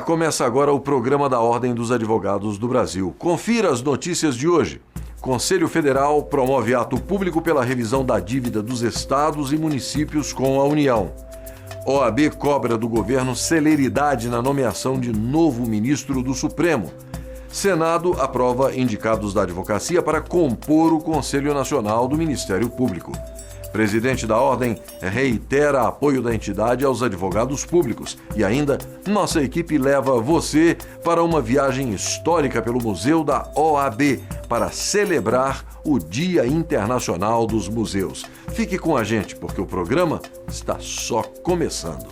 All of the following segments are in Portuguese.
começa agora o programa da Ordem dos Advogados do Brasil. Confira as notícias de hoje. Conselho Federal promove ato público pela revisão da dívida dos estados e municípios com a União. OAB cobra do governo celeridade na nomeação de novo ministro do Supremo. Senado aprova indicados da advocacia para compor o Conselho Nacional do Ministério Público. Presidente da Ordem reitera apoio da entidade aos advogados públicos. E ainda, nossa equipe leva você para uma viagem histórica pelo Museu da OAB para celebrar o Dia Internacional dos Museus. Fique com a gente, porque o programa está só começando.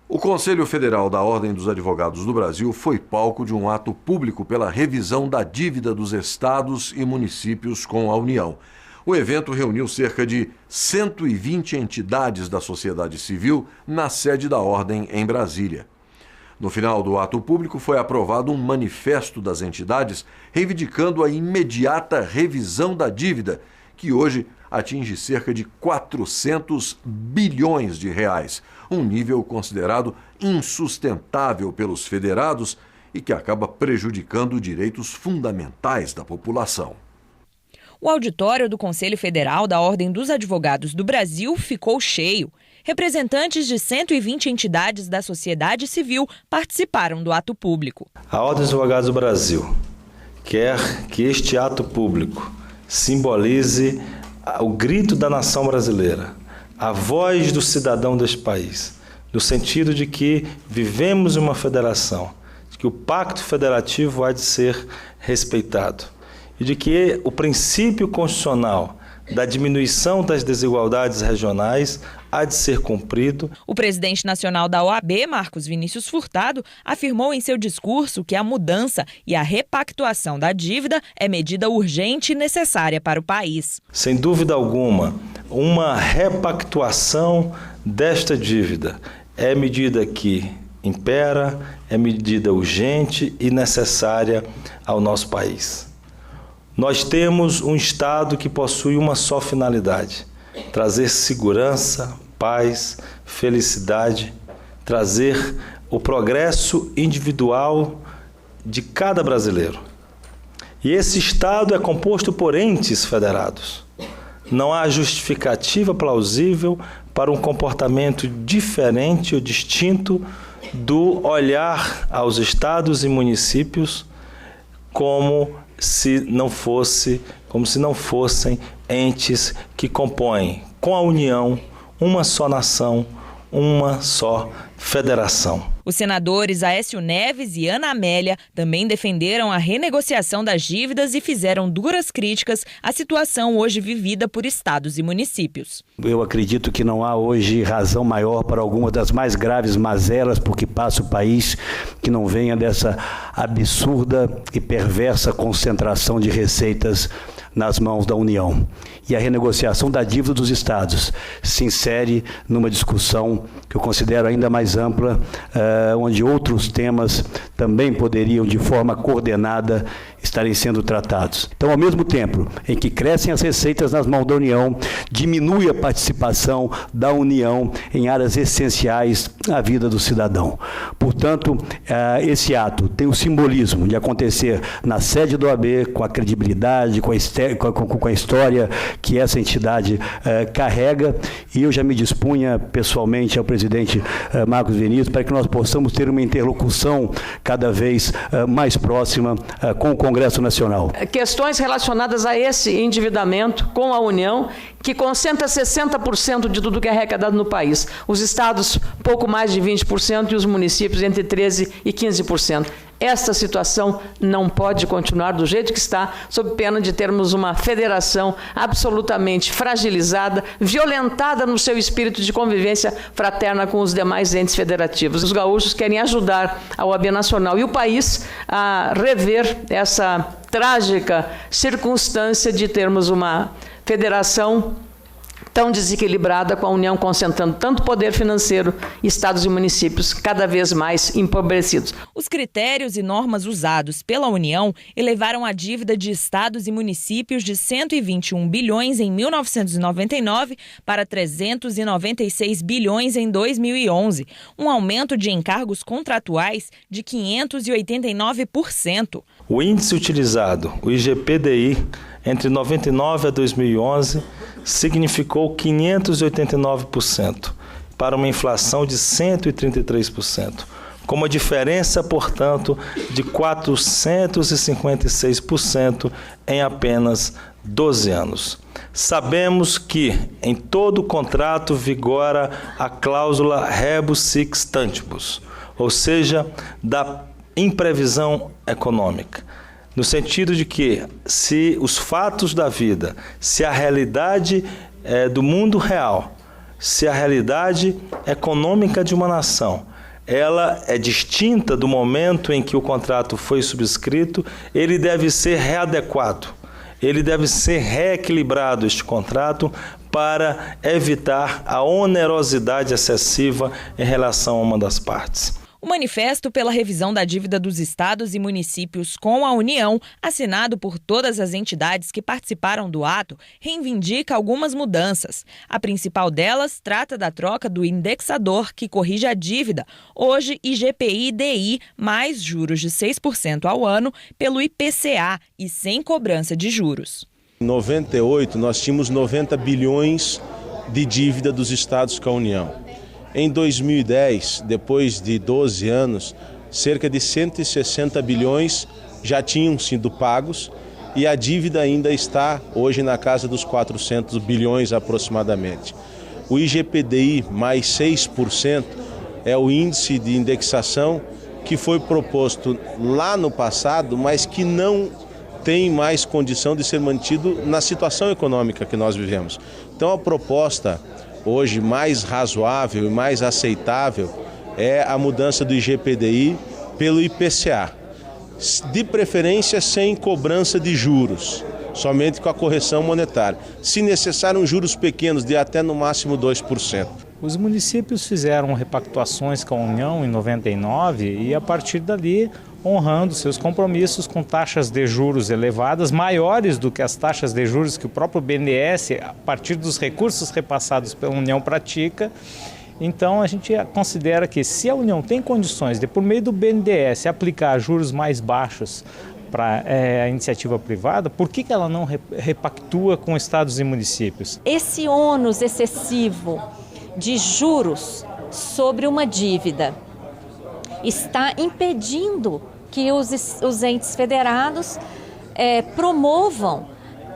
O Conselho Federal da Ordem dos Advogados do Brasil foi palco de um ato público pela revisão da dívida dos estados e municípios com a União. O evento reuniu cerca de 120 entidades da sociedade civil na sede da Ordem em Brasília. No final do ato público foi aprovado um manifesto das entidades reivindicando a imediata revisão da dívida, que hoje atinge cerca de 400 bilhões de reais, um nível considerado insustentável pelos federados e que acaba prejudicando direitos fundamentais da população. O auditório do Conselho Federal da Ordem dos Advogados do Brasil ficou cheio. Representantes de 120 entidades da sociedade civil participaram do ato público. A Ordem dos Advogados do Brasil quer que este ato público simbolize o grito da nação brasileira, a voz do cidadão deste país, no sentido de que vivemos uma federação, de que o pacto federativo há de ser respeitado e de que o princípio constitucional da diminuição das desigualdades regionais há de ser cumprido. O presidente nacional da OAB, Marcos Vinícius Furtado, afirmou em seu discurso que a mudança e a repactuação da dívida é medida urgente e necessária para o país. Sem dúvida alguma, uma repactuação desta dívida é medida que impera, é medida urgente e necessária ao nosso país. Nós temos um Estado que possui uma só finalidade: trazer segurança, paz, felicidade, trazer o progresso individual de cada brasileiro. E esse Estado é composto por entes federados. Não há justificativa plausível para um comportamento diferente ou distinto do olhar aos estados e municípios como se não fossem entes que compõem com a União uma só nação, uma só federação. Os senadores Aécio Neves e Ana Amélia também defenderam a renegociação das dívidas e fizeram duras críticas à situação hoje vivida por estados e municípios. Eu acredito que não há hoje razão maior para alguma das mais graves mazelas por que passa o país que não venha dessa absurda e perversa concentração de receitas nas mãos da União. E a renegociação da dívida dos estados se insere numa discussão que eu considero ainda mais ampla, onde outros temas também poderiam, de forma coordenada, estarem sendo tratados. Então, ao mesmo tempo em que crescem as receitas nas mãos da União, diminui a participação da União em áreas essenciais à vida do cidadão. Portanto, esse ato tem o simbolismo de acontecer na sede do OAB, com a credibilidade, com a história que essa entidade carrega, e eu já me dispunha pessoalmente ao presidente Marcos Vinícius para que nós possamos ter uma interlocução cada vez mais próxima com o Congresso Nacional. Questões relacionadas a esse endividamento com a União, que concentra 60% de tudo que é arrecadado no país. Os estados, pouco mais de 20%, e os municípios, entre 13% e 15%. Esta situação não pode continuar do jeito que está, sob pena de termos uma federação absolutamente fragilizada, violentada no seu espírito de convivência fraterna com os demais entes federativos. Os gaúchos querem ajudar a OAB Nacional e o país a rever essa trágica circunstância de termos uma federação tão desequilibrada, com a União concentrando tanto poder financeiro, estados e municípios cada vez mais empobrecidos. Os critérios e normas usados pela União elevaram a dívida de estados e municípios de 121 bilhões em 1999 para 396 bilhões em 2011, um aumento de encargos contratuais de 589%. O índice utilizado, o IGPDI, entre 99 a 2011, significou 589%, para uma inflação de 133%, com uma diferença, portanto, de 456% em apenas 12 anos. Sabemos que em todo contrato vigora a cláusula rebus sic stantibus, ou seja, da imprevisão econômica, no sentido de que, se os fatos da vida, se a realidade do mundo real, se a realidade econômica de uma nação, ela é distinta do momento em que o contrato foi subscrito, ele deve ser readequado, ele deve ser reequilibrado, este contrato, para evitar a onerosidade excessiva em relação a uma das partes. O manifesto pela revisão da dívida dos estados e municípios com a União, assinado por todas as entidades que participaram do ato, reivindica algumas mudanças. A principal delas trata da troca do indexador que corrige a dívida, hoje IGPI-DI, mais juros de 6% ao ano, pelo IPCA e sem cobrança de juros. Em 98, nós tínhamos 90 bilhões de dívida dos estados com a União. Em 2010, depois de 12 anos, cerca de 160 bilhões já tinham sido pagos e a dívida ainda está hoje na casa dos 400 bilhões aproximadamente. O IGPDI mais 6% é o índice de indexação que foi proposto lá no passado, mas que não tem mais condição de ser mantido na situação econômica que nós vivemos. Então a proposta hoje mais razoável e mais aceitável é a mudança do IGPDI pelo IPCA, de preferência sem cobrança de juros, somente com a correção monetária. Se necessário, juros pequenos de até no máximo 2%. Os municípios fizeram repactuações com a União em 99 e a partir dali honrando seus compromissos com taxas de juros elevadas, maiores do que as taxas de juros que o próprio BNDES, a partir dos recursos repassados pela União, pratica. Então a gente considera que se a União tem condições de, por meio do BNDES, aplicar juros mais baixos para a iniciativa privada, por que ela não repactua com estados e municípios? Esse ônus excessivo de juros sobre uma dívida está impedindo que os entes federados promovam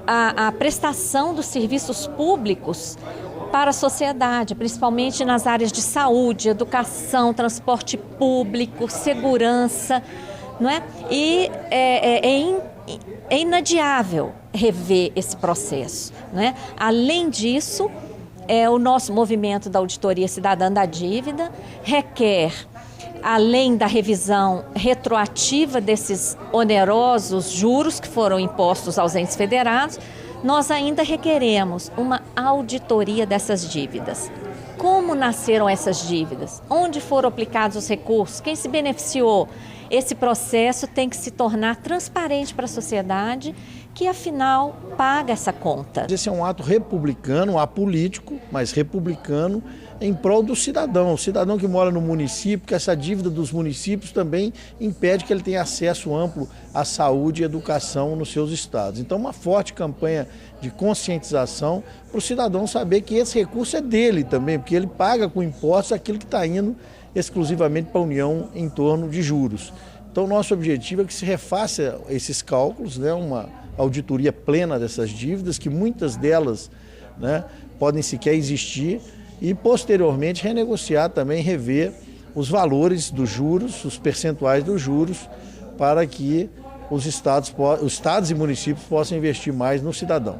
a prestação dos serviços públicos para a sociedade, principalmente nas áreas de saúde, educação, transporte público, segurança, não é? E é inadiável rever esse processo, não é? Além disso, o nosso movimento da Auditoria Cidadã da Dívida requer, além da revisão retroativa desses onerosos juros que foram impostos aos entes federados, nós ainda requeremos uma auditoria dessas dívidas. Como nasceram essas dívidas? Onde foram aplicados os recursos? Quem se beneficiou? Esse processo tem que se tornar transparente para a sociedade, que afinal paga essa conta. Esse é um ato republicano, apolítico, mas republicano, em prol do cidadão. O cidadão que mora no município, que essa dívida dos municípios também impede que ele tenha acesso amplo à saúde e educação nos seus estados. Então, uma forte campanha de conscientização para o cidadão saber que esse recurso é dele também, porque ele paga com impostos aquilo que está indo exclusivamente para a União em torno de juros. Então, nosso objetivo é que se refaça esses cálculos, né, uma auditoria plena dessas dívidas, que muitas delas, né, podem sequer existir, e posteriormente renegociar também, rever os valores dos juros, os percentuais dos juros, para que os estados e municípios possam investir mais no cidadão.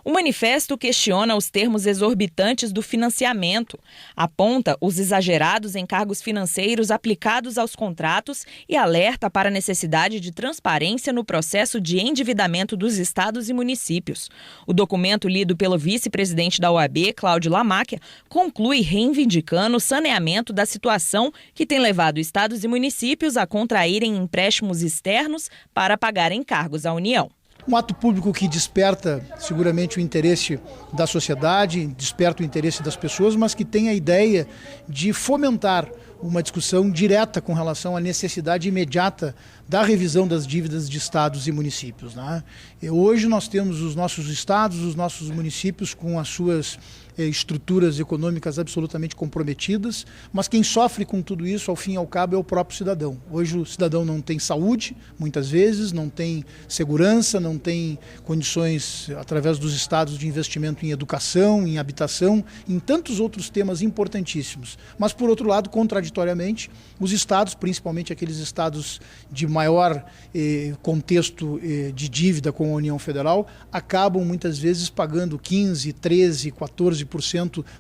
O manifesto questiona os termos exorbitantes do financiamento, aponta os exagerados encargos financeiros aplicados aos contratos e alerta para a necessidade de transparência no processo de endividamento dos estados e municípios. O documento, lido pelo vice-presidente da OAB, Cláudio Lamáquia, conclui reivindicando o saneamento da situação que tem levado estados e municípios a contraírem empréstimos externos para pagar encargos à União. Um ato público que desperta seguramente o interesse da sociedade, desperta o interesse das pessoas, mas que tem a ideia de fomentar uma discussão direta com relação à necessidade imediata da revisão das dívidas de estados e municípios, né? Hoje nós temos os nossos estados, os nossos municípios com as suas estruturas econômicas absolutamente comprometidas, mas quem sofre com tudo isso, ao fim e ao cabo, é o próprio cidadão. Hoje o cidadão não tem saúde, muitas vezes, não tem segurança, não tem condições, através dos estados, de investimento em educação, em habitação, em tantos outros temas importantíssimos. Mas, por outro lado, contraditoriamente, os estados, principalmente aqueles estados de maior contexto de dívida com a União Federal, acabam muitas vezes pagando 15%, 13%, 14%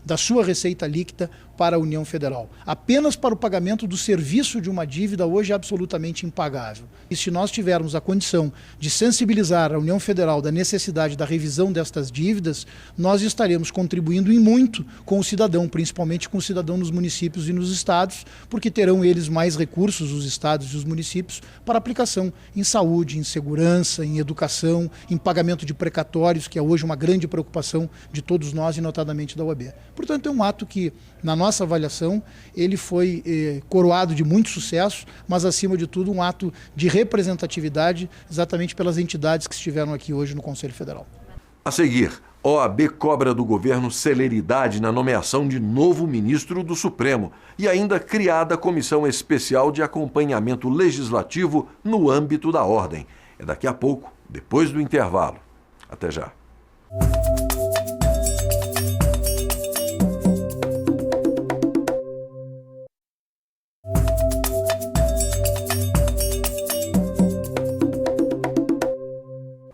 da sua receita líquida para a União Federal. Apenas para o pagamento do serviço de uma dívida hoje é absolutamente impagável. E se nós tivermos a condição de sensibilizar a União Federal da necessidade da revisão destas dívidas, nós estaremos contribuindo em muito com o cidadão, principalmente com o cidadão nos municípios e nos estados, porque terão eles mais recursos, os estados e os municípios, para aplicação em saúde, em segurança, em educação, em pagamento de precatórios, que é hoje uma grande preocupação de todos nós e notadamente da OAB. Portanto, é um ato que, na nossa avaliação, ele foi coroado de muito sucesso, mas, acima de tudo, um ato de representatividade exatamente pelas entidades que estiveram aqui hoje no Conselho Federal. A seguir, OAB cobra do governo celeridade na nomeação de novo ministro do Supremo e ainda criada a Comissão Especial de Acompanhamento Legislativo no âmbito da Ordem. É daqui a pouco, depois do intervalo. Até já.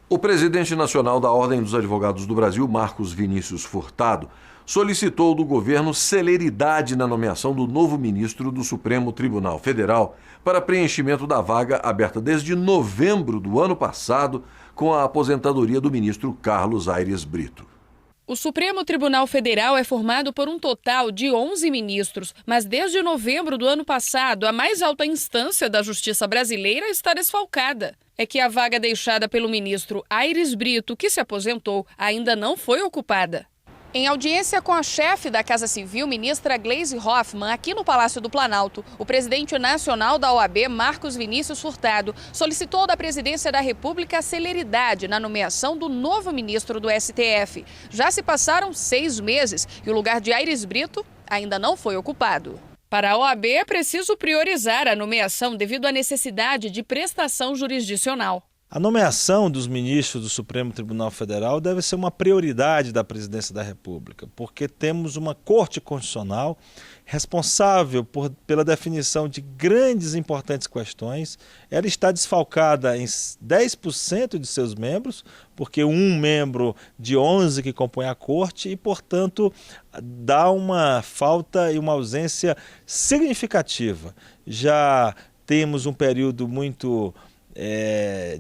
O presidente nacional da Ordem dos Advogados do Brasil, Marcos Vinícius Furtado, solicitou do governo celeridade na nomeação do novo ministro do Supremo Tribunal Federal para preenchimento da vaga aberta desde novembro do ano passado com a aposentadoria do ministro Carlos Aires Brito. O Supremo Tribunal Federal é formado por um total de 11 ministros, mas desde novembro do ano passado, a mais alta instância da Justiça brasileira está desfalcada. É que a vaga deixada pelo ministro Aires Brito, que se aposentou, ainda não foi ocupada. Em audiência com a chefe da Casa Civil, ministra Gleisi Hoffmann, aqui no Palácio do Planalto, o presidente nacional da OAB, Marcos Vinícius Furtado, solicitou da Presidência da República a celeridade na nomeação do novo ministro do STF. Já se passaram 6 meses e o lugar de Aires Brito ainda não foi ocupado. Para a OAB, é preciso priorizar a nomeação devido à necessidade de prestação jurisdicional. A nomeação dos ministros do Supremo Tribunal Federal deve ser uma prioridade da Presidência da República, porque temos uma Corte Constitucional responsável pela definição de grandes e importantes questões. Ela está desfalcada em 10% de seus membros, porque um membro de 11 que compõe a Corte e, portanto, dá uma falta e uma ausência significativa. Já temos um período muito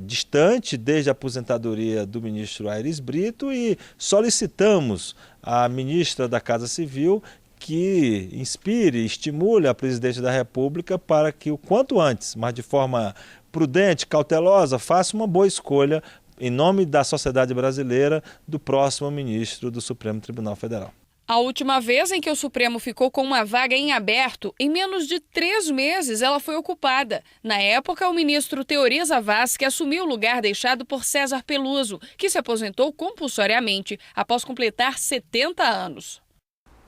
distante desde a aposentadoria do ministro Aires Brito e solicitamos à ministra da Casa Civil que inspire, estimule a presidente da República para que o quanto antes, mas de forma prudente, cautelosa, faça uma boa escolha em nome da sociedade brasileira do próximo ministro do Supremo Tribunal Federal. A última vez em que o Supremo ficou com uma vaga em aberto, em menos de 3 meses ela foi ocupada. Na época, o ministro Teori Zavascki assumiu o lugar deixado por César Peluso, que se aposentou compulsoriamente após completar 70 anos.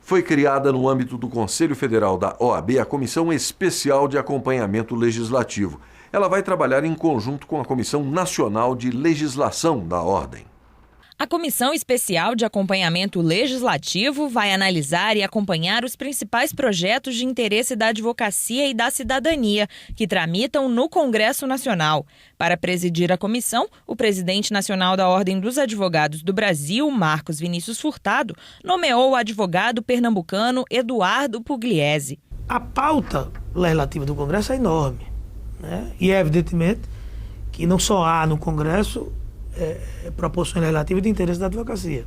Foi criada no âmbito do Conselho Federal da OAB a Comissão Especial de Acompanhamento Legislativo. Ela vai trabalhar em conjunto com a Comissão Nacional de Legislação da Ordem. A Comissão Especial de Acompanhamento Legislativo vai analisar e acompanhar os principais projetos de interesse da advocacia e da cidadania que tramitam no Congresso Nacional. Para presidir a comissão, o presidente nacional da Ordem dos Advogados do Brasil, Marcos Vinícius Furtado, nomeou o advogado pernambucano Eduardo Pugliese. A pauta legislativa do Congresso é enorme, né? E é evidentemente que não só há no Congresso proposições legislativas de interesse da advocacia.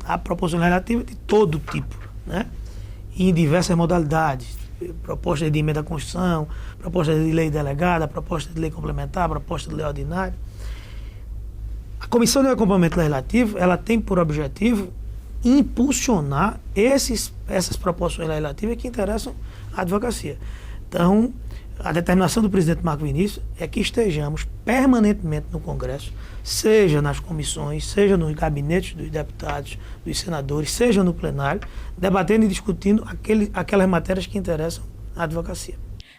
Há proposições legislativas de todo tipo, né? E em diversas modalidades. Proposta de emenda à Constituição, proposta de lei delegada, proposta de lei complementar, proposta de lei ordinária. A Comissão de Acompanhamento Legislativo, ela tem por objetivo impulsionar essas proposições legislativas que interessam à advocacia. Então, a determinação do presidente Marcos Vinícius é que estejamos permanentemente no Congresso, seja nas comissões, seja nos gabinetes dos deputados, dos senadores, seja no plenário, debatendo e discutindo aquelas matérias que interessam à advocacia.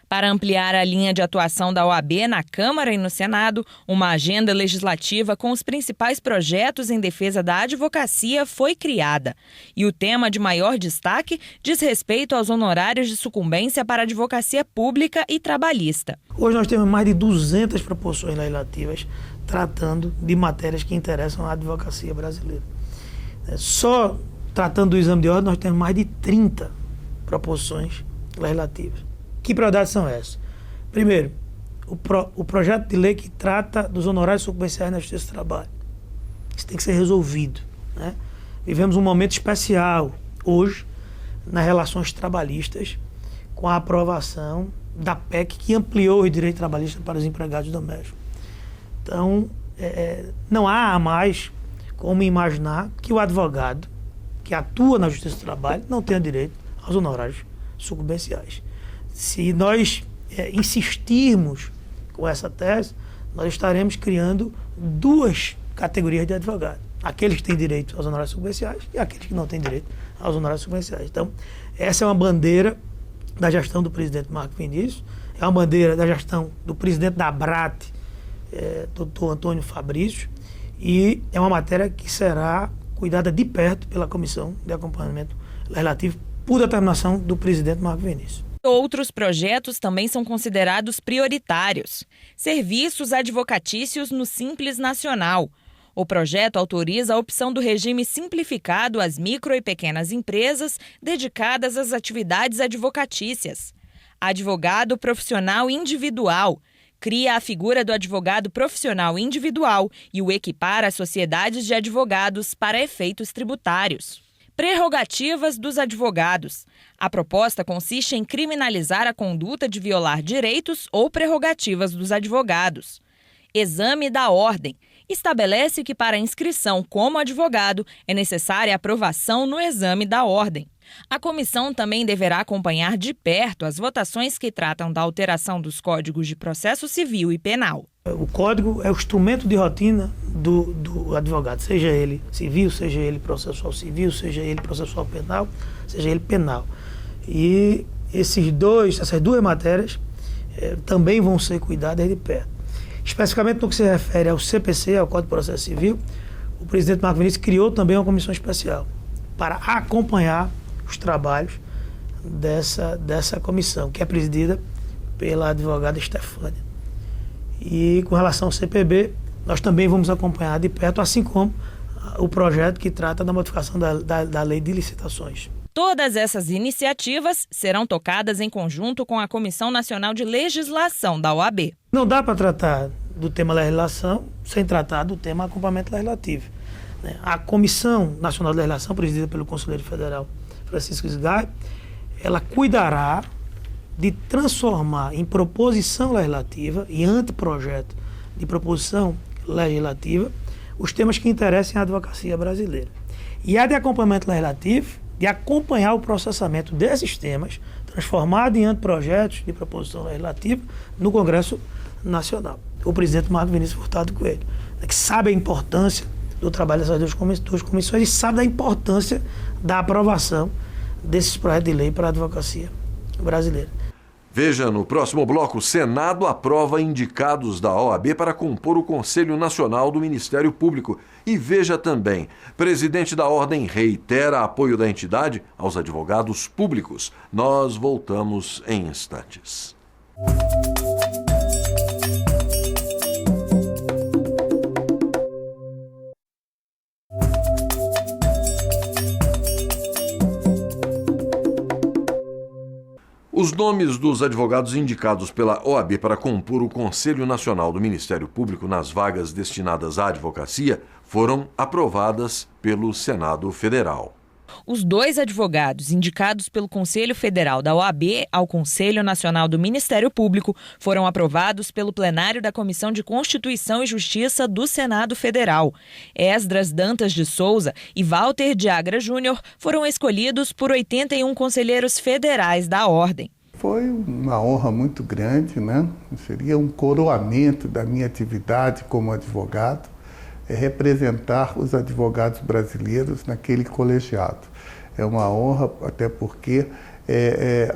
Para ampliar a linha de atuação da OAB na Câmara e no Senado, uma agenda legislativa com os principais projetos em defesa da advocacia foi criada. E o tema de maior destaque diz respeito aos honorários de sucumbência para a advocacia pública e trabalhista. Hoje nós temos mais de 200 proposições legislativas tratando de matérias que interessam à advocacia brasileira. Só tratando do exame de ordem, nós temos mais de 30 proposições legislativas. Que prioridades são essas? Primeiro, o projeto de lei que trata dos honorários sucumbenciais na Justiça do Trabalho. Isso tem que ser resolvido, né? Vivemos um momento especial hoje nas relações trabalhistas com a aprovação da PEC que ampliou os direitos trabalhistas para os empregados domésticos. Então, não há mais como imaginar que o advogado que atua na Justiça do Trabalho não tenha direito aos honorários sucumbenciais. Se nós insistirmos com essa tese, nós estaremos criando duas categorias de advogados. Aqueles que têm direito aos honorários sucumbenciais e aqueles que não têm direito aos honorários sucumbenciais. Então, essa é uma bandeira da gestão do presidente Marcos Vinícius, é uma bandeira da gestão do presidente da ABRAT, doutor Antônio Fabrício, e é uma matéria que será cuidada de perto pela Comissão de Acompanhamento Legislativo por determinação do presidente Marcos Vinícius. Outros projetos também são considerados prioritários. Serviços advocatícios no Simples Nacional. O projeto autoriza a opção do regime simplificado às micro e pequenas empresas dedicadas às atividades advocatícias. Advogado profissional individual. Cria a figura do advogado profissional individual e o equipara às sociedades de advogados para efeitos tributários. Prerrogativas dos advogados. A proposta consiste em criminalizar a conduta de violar direitos ou prerrogativas dos advogados. Exame da ordem. Estabelece que para inscrição como advogado é necessária a aprovação no exame da ordem. A comissão também deverá acompanhar de perto as votações que tratam da alteração dos códigos de processo civil e penal. O código é o instrumento de rotina do advogado, seja ele civil, seja ele processual civil, seja ele processual penal, seja ele penal. E essas duas matérias também vão ser cuidadas de perto. Especificamente no que se refere ao CPC, ao Código de Processo Civil, o presidente Marcos Vinícius criou também uma comissão especial para acompanhar os trabalhos dessa comissão, que é presidida pela advogada Estefânia. E com relação ao CPB, nós também vamos acompanhar de perto, assim como o projeto que trata da modificação da lei de licitações. Todas essas iniciativas serão tocadas em conjunto com a Comissão Nacional de Legislação da OAB. Não dá para tratar do tema legislação sem tratar do tema acompanhamento legislativo. A Comissão Nacional de Legislação, presidida pelo Conselheiro Federal Francisco Sgai, ela cuidará de transformar em proposição legislativa e anteprojeto de proposição legislativa os temas que interessem à advocacia brasileira. E a de acompanhamento legislativo, de acompanhar o processamento desses temas, transformado em anteprojetos de proposição legislativa no Congresso Nacional. O presidente Marcos Vinícius Furtado Coelho, que sabe a importância do trabalho dessas duas comissões e sabe da importância da aprovação desses projetos de lei para a advocacia brasileira. Veja no próximo bloco: Senado aprova indicados da OAB para compor o Conselho Nacional do Ministério Público. E veja também: presidente da Ordem reitera apoio da entidade aos advogados públicos. Nós voltamos em instantes. Os nomes dos advogados indicados pela OAB para compor o Conselho Nacional do Ministério Público nas vagas destinadas à advocacia foram aprovadas pelo Senado Federal. Os 2 advogados indicados pelo Conselho Federal da OAB ao Conselho Nacional do Ministério Público foram aprovados pelo plenário da Comissão de Constituição e Justiça do Senado Federal. Esdras Dantas de Souza e Walter de Agra Júnior foram escolhidos por 81 conselheiros federais da Ordem. Foi uma honra muito grande, né? Seria um coroamento da minha atividade como advogado, representar os advogados brasileiros naquele colegiado. É uma honra, até porque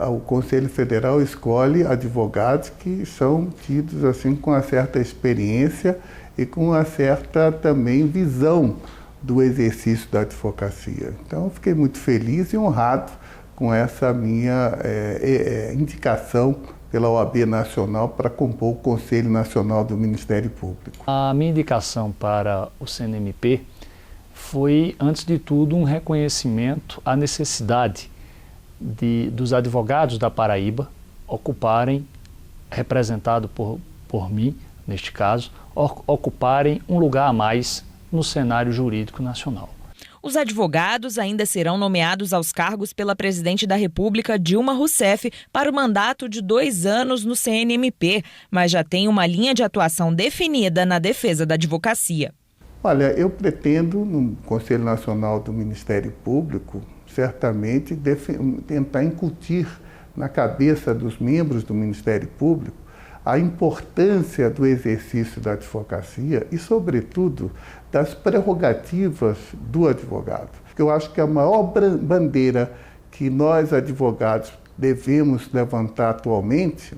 o Conselho Federal escolhe advogados que são tidos assim com uma certa experiência e com uma certa também visão do exercício da advocacia. Então, eu fiquei muito feliz e honrado com essa minha indicação pela OAB Nacional para compor o Conselho Nacional do Ministério Público. A minha indicação para o CNMP foi, antes de tudo, um reconhecimento à necessidade dos advogados da Paraíba ocuparem, representado por mim, neste caso, ocuparem um lugar a mais no cenário jurídico nacional. Os advogados ainda serão nomeados aos cargos pela presidente da República, Dilma Rousseff, para o mandato de 2 anos no CNMP, mas já tem uma linha de atuação definida na defesa da advocacia. Olha, eu pretendo, no Conselho Nacional do Ministério Público, certamente tentar incutir na cabeça dos membros do Ministério Público a importância do exercício da advocacia e, sobretudo, das prerrogativas do advogado. Eu acho que a maior bandeira que nós, advogados, devemos levantar atualmente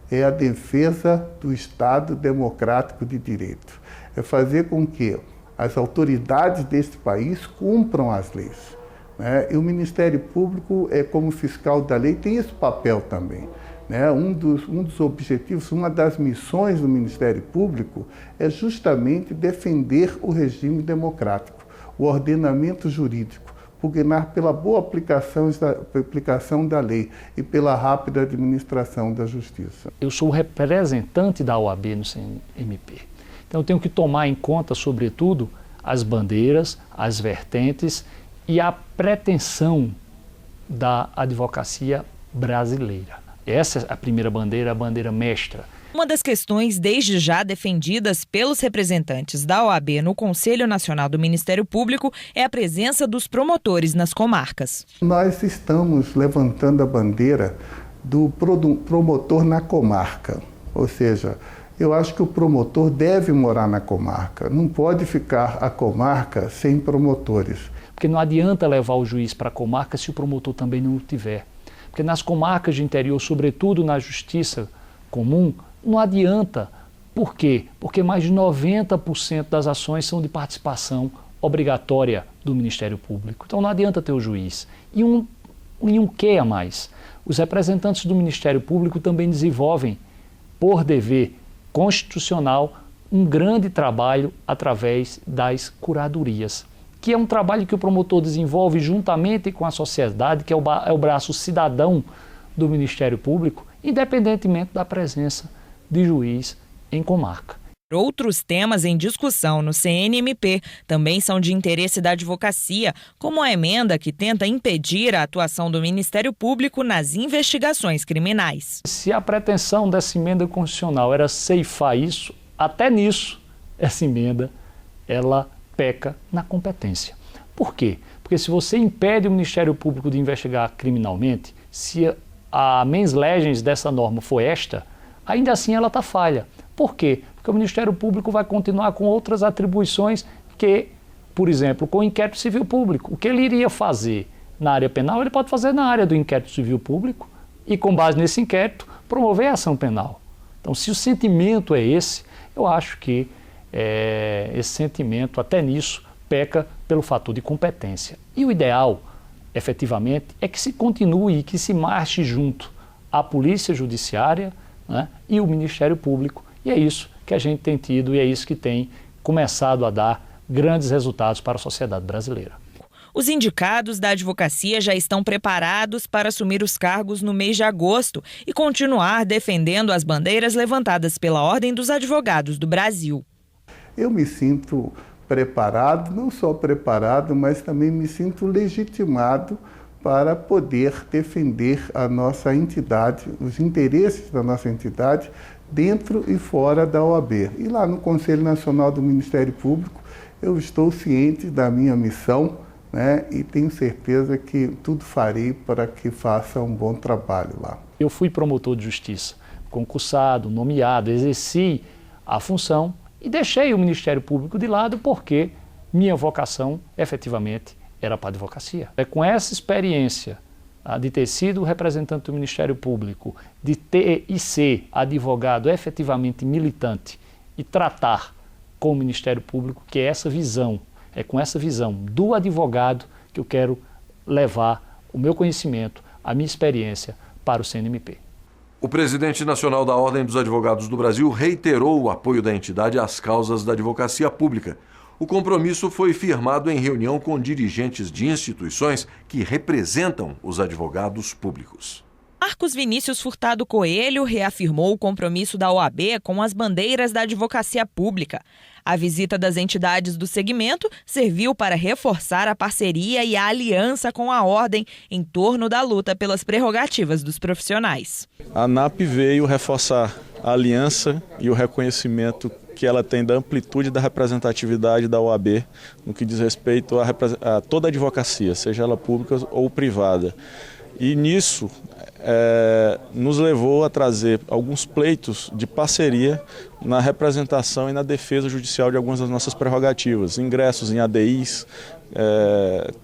é a defesa do Estado democrático de direito. É fazer com que as autoridades deste país cumpram as leis, né? E o Ministério Público, como fiscal da lei, tem esse papel também. Um dos objetivos, uma das missões do Ministério Público é justamente defender o regime democrático, o ordenamento jurídico, pugnar pela boa aplicação da lei e pela rápida administração da justiça. Eu sou o representante da OAB no CNMP, então eu tenho que tomar em conta, sobretudo, as bandeiras, as vertentes e a pretensão da advocacia brasileira. Essa é a primeira bandeira, a bandeira mestra. Uma das questões desde já defendidas pelos representantes da OAB no Conselho Nacional do Ministério Público é a presença dos promotores nas comarcas. Nós estamos levantando a bandeira do promotor na comarca, ou seja, eu acho que o promotor deve morar na comarca, não pode ficar a comarca sem promotores. Porque não adianta levar o juiz para a comarca se o promotor também não o tiver. Porque nas comarcas de interior, sobretudo na justiça comum, não adianta. Por quê? Porque mais de 90% das ações são de participação obrigatória do Ministério Público. Então não adianta ter o juiz. E um quê a mais? Os representantes do Ministério Público também desenvolvem, por dever constitucional, um grande trabalho através das curadorias, que é um trabalho que o promotor desenvolve juntamente com a sociedade, que é o braço cidadão do Ministério Público, independentemente da presença de juiz em comarca. Outros temas em discussão no CNMP também são de interesse da advocacia, como a emenda que tenta impedir a atuação do Ministério Público nas investigações criminais. Se a pretensão dessa emenda constitucional era ceifar isso, até nisso, essa emenda, ela peca na competência. Por quê? Porque se você impede o Ministério Público de investigar criminalmente, se a mens legis dessa norma for esta, ainda assim ela está falha. Por quê? Porque o Ministério Público vai continuar com outras atribuições que, por exemplo, com o inquérito civil público. O que ele iria fazer na área penal, ele pode fazer na área do inquérito civil público e, com base nesse inquérito, promover a ação penal. Então, se o sentimento é esse, eu acho que esse sentimento, até nisso, peca pelo fator de competência. E o ideal, efetivamente, é que se continue e que se marche junto a Polícia Judiciária, né, e o Ministério Público. E é isso que a gente tem tido e é isso que tem começado a dar grandes resultados para a sociedade brasileira. Os indicados da advocacia já estão preparados para assumir os cargos no mês de agosto e continuar defendendo as bandeiras levantadas pela Ordem dos Advogados do Brasil. Eu me sinto preparado, não só preparado, mas também me sinto legitimado para poder defender a nossa entidade, os interesses da nossa entidade, dentro e fora da OAB. E lá no Conselho Nacional do Ministério Público, eu estou ciente da minha missão, né, e tenho certeza que tudo farei para que faça um bom trabalho lá. Eu fui promotor de justiça, concursado, nomeado, exerci a função e deixei o Ministério Público de lado porque minha vocação, efetivamente, era para a advocacia. É com essa experiência de ter sido representante do Ministério Público, de ter e ser advogado efetivamente militante e tratar com o Ministério Público, que é essa visão, é com essa visão do advogado que eu quero levar o meu conhecimento, a minha experiência para o CNMP. O presidente nacional da Ordem dos Advogados do Brasil reiterou o apoio da entidade às causas da advocacia pública. O compromisso foi firmado em reunião com dirigentes de instituições que representam os advogados públicos. Marcos Vinícius Furtado Coelho reafirmou o compromisso da OAB com as bandeiras da advocacia pública. A visita das entidades do segmento serviu para reforçar a parceria e a aliança com a Ordem em torno da luta pelas prerrogativas dos profissionais. A ANAP veio reforçar a aliança e o reconhecimento que ela tem da amplitude da representatividade da OAB no que diz respeito a toda a advocacia, seja ela pública ou privada. E nisso nos levou a trazer alguns pleitos de parceria na representação e na defesa judicial de algumas das nossas prerrogativas, ingressos em ADIs,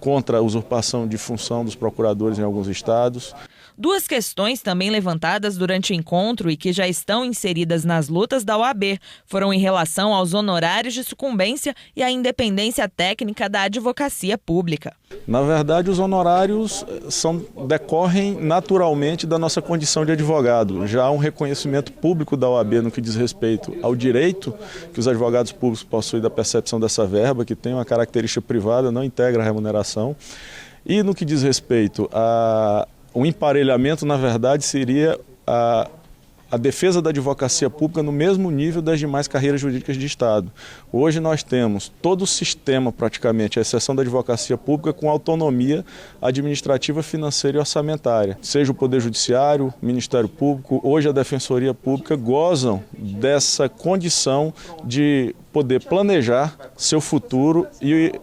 contra a usurpação de função dos procuradores em alguns estados. Duas questões também levantadas durante o encontro e que já estão inseridas nas lutas da OAB foram em relação aos honorários de sucumbência e à independência técnica da advocacia pública. Na verdade, os honorários decorrem naturalmente da nossa condição de advogado. Já há um reconhecimento público da OAB no que diz respeito ao direito que os advogados públicos possuem da percepção dessa verba, que tem uma característica privada, não integra a remuneração. E no que diz respeito o emparelhamento, na verdade, seria a defesa da advocacia pública no mesmo nível das demais carreiras jurídicas de Estado. Hoje nós temos todo o sistema, praticamente, à exceção da advocacia pública, com autonomia administrativa, financeira e orçamentária. Seja o Poder Judiciário, o Ministério Público, hoje a Defensoria Pública, gozam dessa condição de poder planejar seu futuro e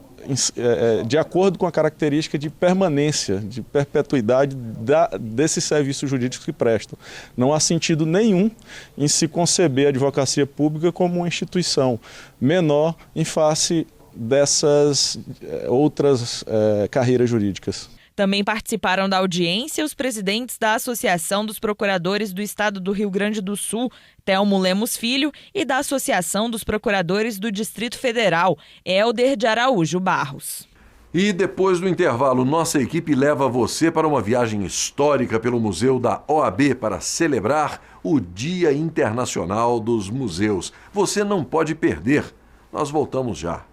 de acordo com a característica de permanência, de perpetuidade desses serviços jurídicos que prestam. Não há sentido nenhum em se conceber a advocacia pública como uma instituição menor em face dessas outras carreiras jurídicas. Também participaram da audiência os presidentes da Associação dos Procuradores do Estado do Rio Grande do Sul, Telmo Lemos Filho, e da Associação dos Procuradores do Distrito Federal, Helder de Araújo Barros. E depois do intervalo, nossa equipe leva você para uma viagem histórica pelo Museu da OAB para celebrar o Dia Internacional dos Museus. Você não pode perder. Nós voltamos já.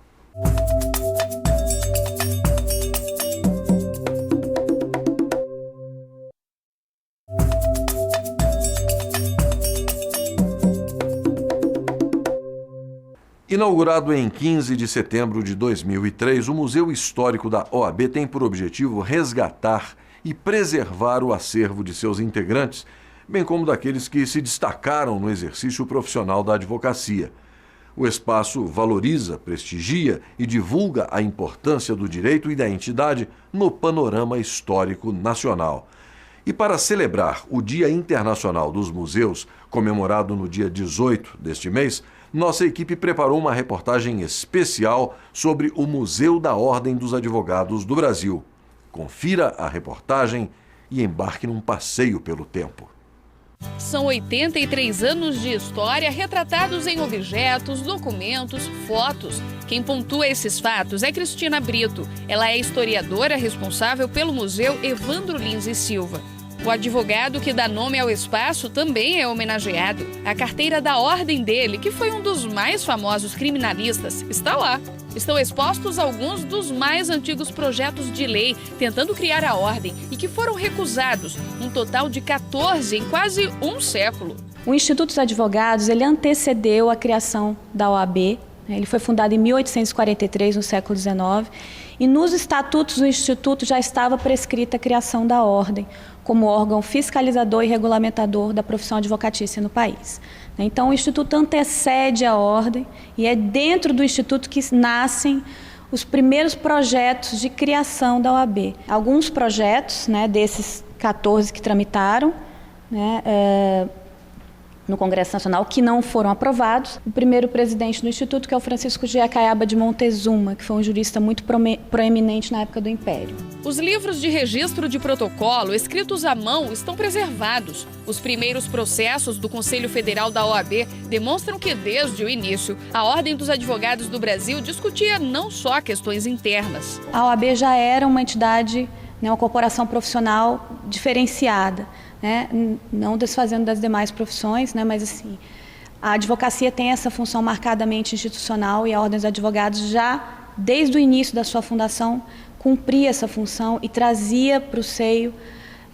Inaugurado em 15 de setembro de 2003, o Museu Histórico da OAB tem por objetivo resgatar e preservar o acervo de seus integrantes, bem como daqueles que se destacaram no exercício profissional da advocacia. O espaço valoriza, prestigia e divulga a importância do direito e da entidade no panorama histórico nacional. E para celebrar o Dia Internacional dos Museus, comemorado no dia 18 deste mês, nossa equipe preparou uma reportagem especial sobre o Museu da Ordem dos Advogados do Brasil. Confira a reportagem e embarque num passeio pelo tempo. São 83 anos de história retratados em objetos, documentos, fotos. Quem pontua esses fatos é Cristina Brito. Ela é historiadora responsável pelo Museu Evandro Lins e Silva. O advogado que dá nome ao espaço também é homenageado. A carteira da ordem dele, que foi um dos mais famosos criminalistas, está lá. Estão expostos alguns dos mais antigos projetos de lei tentando criar a ordem e que foram recusados, um total de 14 em quase um século. O Instituto dos Advogados ele antecedeu a criação da OAB. Ele foi fundado em 1843, no século XIX, e nos estatutos do Instituto já estava prescrita a criação da ordem como órgão fiscalizador e regulamentador da profissão advocatícia no país. Então, o Instituto antecede a ordem e é dentro do Instituto que nascem os primeiros projetos de criação da OAB. Alguns projetos, desses 14 que tramitaram, no Congresso Nacional, que não foram aprovados. O primeiro presidente do Instituto, que é o Francisco G. Caiaba de Montezuma, que foi um jurista muito proeminente na época do Império. Os livros de registro de protocolo, escritos à mão, estão preservados. Os primeiros processos do Conselho Federal da OAB demonstram que, desde o início, a Ordem dos Advogados do Brasil discutia não só questões internas. A OAB já era uma entidade, uma corporação profissional diferenciada. Não desfazendo das demais profissões, mas assim, a advocacia tem essa função marcadamente institucional e a Ordem dos Advogados já, desde o início da sua fundação, cumpria essa função e trazia para o seio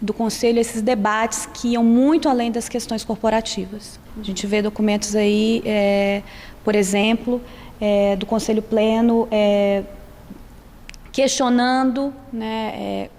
do Conselho esses debates que iam muito além das questões corporativas. A gente vê documentos aí, por exemplo, do Conselho Pleno, questionando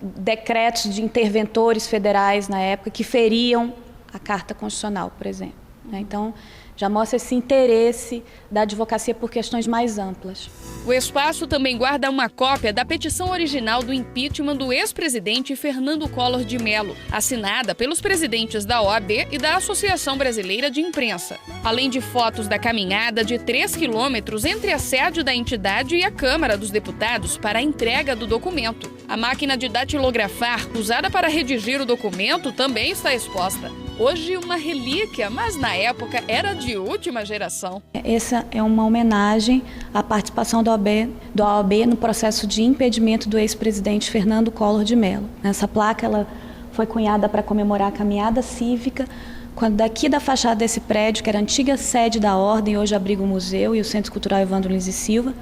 decretos de interventores federais na época que feriam a Carta Constitucional, por exemplo. Então, já mostra esse interesse da advocacia por questões mais amplas. O espaço também guarda uma cópia da petição original do impeachment do ex-presidente Fernando Collor de Mello, assinada pelos presidentes da OAB e da Associação Brasileira de Imprensa. Além de fotos da caminhada de 3 quilômetros entre a sede da entidade e a Câmara dos Deputados para a entrega do documento. A máquina de datilografar, usada para redigir o documento, também está exposta. Hoje uma relíquia, mas na época era de última geração. Essa é uma homenagem à participação da OAB no processo de impedimento do ex-presidente Fernando Collor de Mello. Essa placa ela foi cunhada para comemorar a caminhada cívica, quando daqui da fachada desse prédio, que era a antiga sede da Ordem, hoje abriga o museu e o Centro Cultural Evandro Lins e Silva,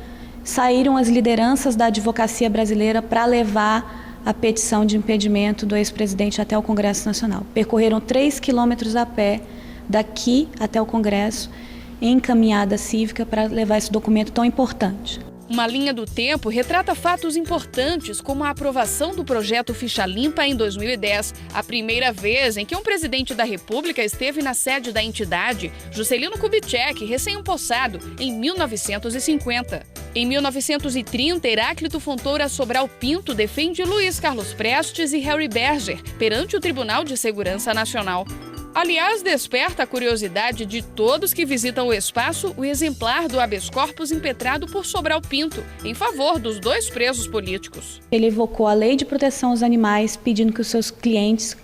saíram as lideranças da advocacia brasileira para levar a petição de impedimento do ex-presidente até o Congresso Nacional. Percorreram 3 quilômetros a pé daqui até o Congresso em caminhada cívica para levar esse documento tão importante. Uma linha do tempo retrata fatos importantes, como a aprovação do projeto Ficha Limpa em 2010, a primeira vez em que um presidente da República esteve na sede da entidade, Juscelino Kubitschek, recém-empossado, em 1950. Em 1930, Heráclito Fontoura Sobral Pinto defende Luiz Carlos Prestes e Harry Berger perante o Tribunal de Segurança Nacional. Aliás, desperta a curiosidade de todos que visitam o espaço o exemplar do habeas corpus impetrado por Sobral Pinto, em favor dos 2 presos políticos. Ele evocou a Lei de Proteção aos Animais, pedindo que os seus clientes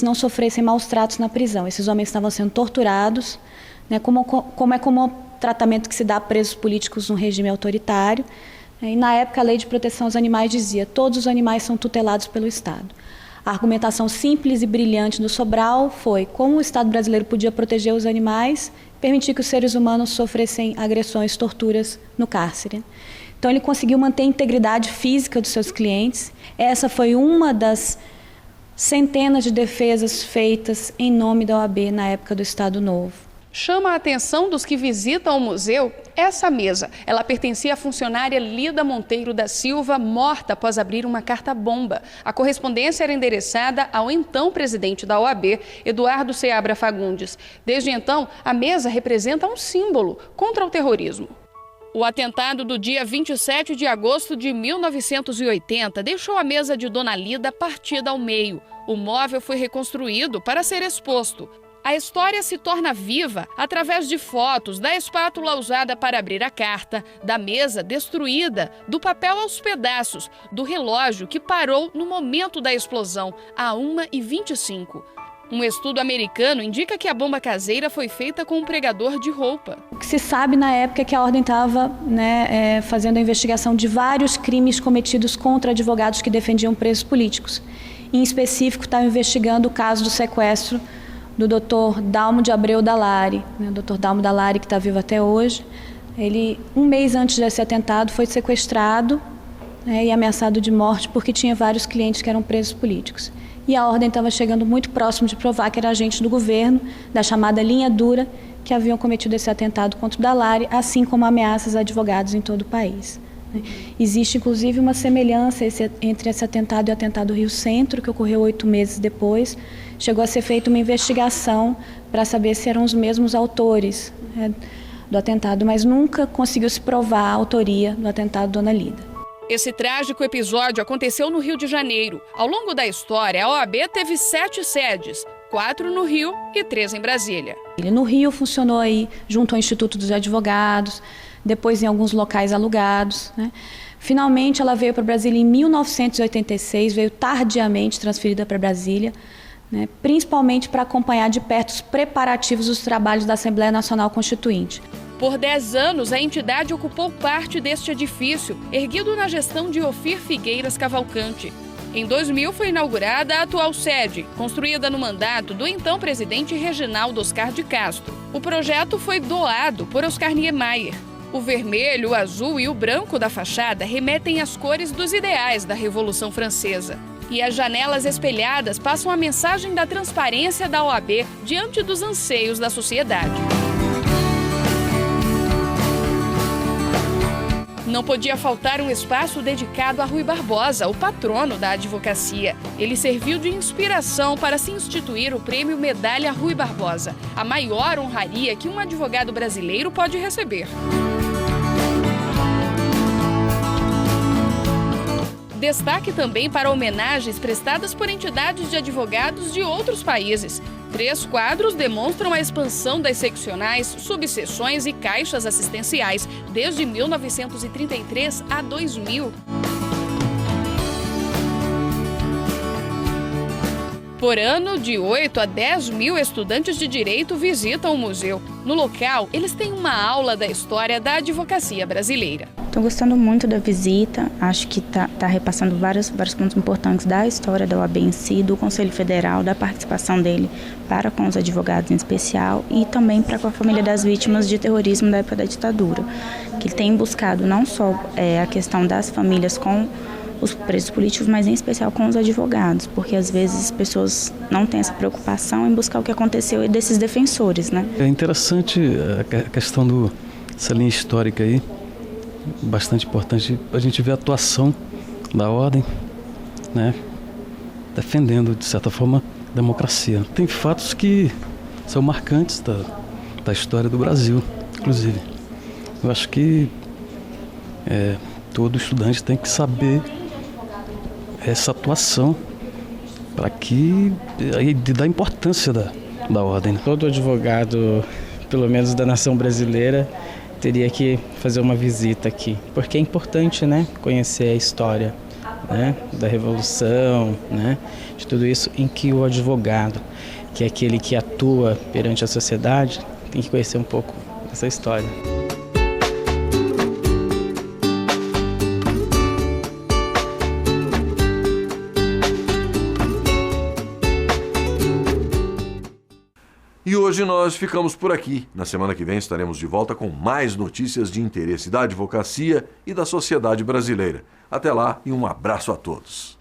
não sofressem maus tratos na prisão. Esses homens estavam sendo torturados, como o tratamento que se dá a presos políticos num regime autoritário. E na época a Lei de Proteção aos Animais dizia: todos os animais são tutelados pelo Estado. A argumentação simples e brilhante do Sobral foi como o Estado brasileiro podia proteger os animais e permitir que os seres humanos sofressem agressões, torturas no cárcere. Então ele conseguiu manter a integridade física dos seus clientes. Essa foi uma das centenas de defesas feitas em nome da OAB na época do Estado Novo. Chama a atenção dos que visitam o museu essa mesa. Ela pertencia à funcionária Lida Monteiro da Silva, morta após abrir uma carta-bomba. A correspondência era endereçada ao então presidente da OAB, Eduardo Seabra Fagundes. Desde então, a mesa representa um símbolo contra o terrorismo. O atentado do dia 27 de agosto de 1980 deixou a mesa de Dona Lida partida ao meio. O móvel foi reconstruído para ser exposto. A história se torna viva através de fotos da espátula usada para abrir a carta, da mesa destruída, do papel aos pedaços, do relógio que parou no momento da explosão, a 1h25. Um estudo americano indica que a bomba caseira foi feita com um pregador de roupa. O que se sabe na época é que a Ordem estava fazendo a investigação de vários crimes cometidos contra advogados que defendiam presos políticos. Em específico, estava investigando o caso do sequestro do Dr. Dalmo de Abreu Dallari. O Dr. Dalmo Dallari, que está vivo até hoje, ele, um mês antes desse atentado, foi sequestrado e ameaçado de morte porque tinha vários clientes que eram presos políticos. E a Ordem estava chegando muito próximo de provar que era agente do governo, da chamada linha dura, que haviam cometido esse atentado contra o Dallari, assim como ameaças a advogados em todo o país. Existe, inclusive, uma semelhança entre esse atentado e o atentado Rio Centro, que ocorreu 8 meses depois. Chegou a ser feita uma investigação para saber se eram os mesmos autores do atentado, mas nunca conseguiu se provar a autoria do atentado Dona Lida. Esse trágico episódio aconteceu no Rio de Janeiro. Ao longo da história, a OAB teve 7 sedes, 4 no Rio e 3 em Brasília. No Rio funcionou aí junto ao Instituto dos Advogados, depois em alguns locais alugados. Finalmente ela veio para Brasília em 1986, veio tardiamente transferida para Brasília, principalmente para acompanhar de perto os preparativos dos trabalhos da Assembleia Nacional Constituinte. Por 10 anos, a entidade ocupou parte deste edifício, erguido na gestão de Ofir Figueiras Cavalcante. Em 2000 foi inaugurada a atual sede, construída no mandato do então presidente Reginaldo Oscar de Castro. O projeto foi doado por Oscar Niemeyer. O vermelho, o azul e o branco da fachada remetem às cores dos ideais da Revolução Francesa. E as janelas espelhadas passam a mensagem da transparência da OAB diante dos anseios da sociedade. Não podia faltar um espaço dedicado a Rui Barbosa, o patrono da advocacia. Ele serviu de inspiração para se instituir o Prêmio Medalha Rui Barbosa, a maior honraria que um advogado brasileiro pode receber. Destaque também para homenagens prestadas por entidades de advogados de outros países. 3 quadros demonstram a expansão das seccionais, subseções e caixas assistenciais desde 1933 a 2000. Por ano, de 8 a 10 mil estudantes de direito visitam o museu. No local, eles têm uma aula da história da advocacia brasileira. Estou gostando muito da visita, acho que está repassando vários pontos importantes da história da OAB em si, do Conselho Federal, da participação dele para com os advogados em especial e também para com a família das vítimas de terrorismo da época da ditadura, que ele tem buscado não só a questão das famílias com os presos políticos, mas em especial com os advogados, porque às vezes as pessoas não têm essa preocupação em buscar o que aconteceu e desses defensores, É interessante a questão dessa linha histórica aí, bastante importante a gente ver a atuação da Ordem, defendendo, de certa forma, a democracia. Tem fatos que são marcantes da história do Brasil, inclusive. Eu acho que todo estudante tem que saber essa atuação para que da importância da Ordem. Todo advogado, pelo menos da nação brasileira, teria que fazer uma visita aqui, porque é importante, conhecer a história, da Revolução, de tudo isso, em que o advogado, que é aquele que atua perante a sociedade, tem que conhecer um pouco dessa história. E hoje nós ficamos por aqui. Na semana que vem estaremos de volta com mais notícias de interesse da advocacia e da sociedade brasileira. Até lá e um abraço a todos.